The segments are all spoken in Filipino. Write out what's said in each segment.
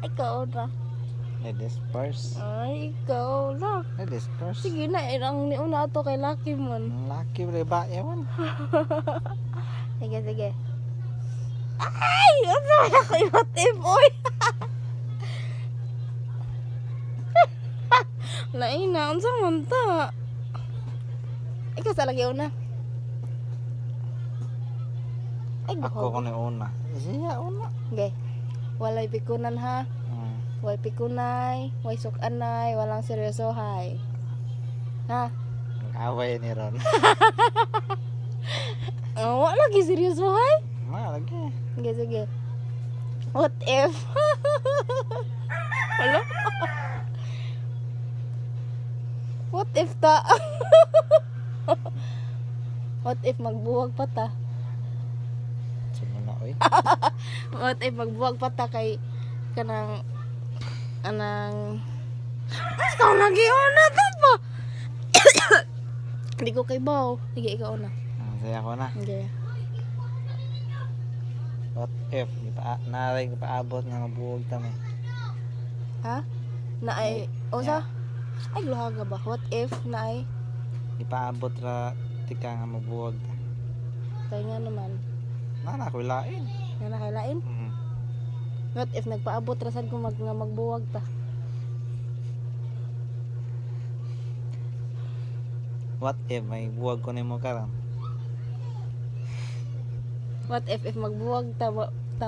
Ikaw na. Ladies first. Ay, ikaw na. Ladies first. Sige na, ang niuna ato kay Lucky mon. Ang laki ba ba yaman? Sige, sige. Ay! Ano ako iwatim, oy! Naina, ang samanta. Ikaw sa lagi una. Ay, Ako ko buhok. na una. Siya una. Okay. Walay pikunan ha. Way pikunay, way sukanay, walang seryosohay. Ha? Nag-away ni Ron. Oh, wala lagi seryosohay? Lagi. Sige, sige. What if? Wala? What if ta? What if magbuwag pa ta? Sino na oy? What if magbuwag pa ta kay kanang anang ikaw lagi una ta pa. Hindi ko kay baw. Sige, ikaw una. Saya ko na. Okay. What if naray paabot nga mabuwag ta may. Ha? Na ay usa? Ay luhaga ba? What if na ay Ipaabot ra tika nga mabuwag ta. kaya nga naman Na ko lain. nga nakailain? What if nagpaabot rasad ko nga magbuwag ta? What if may buwag ko nimo karon? What if magbuwag ta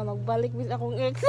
magbalik bis akong ex?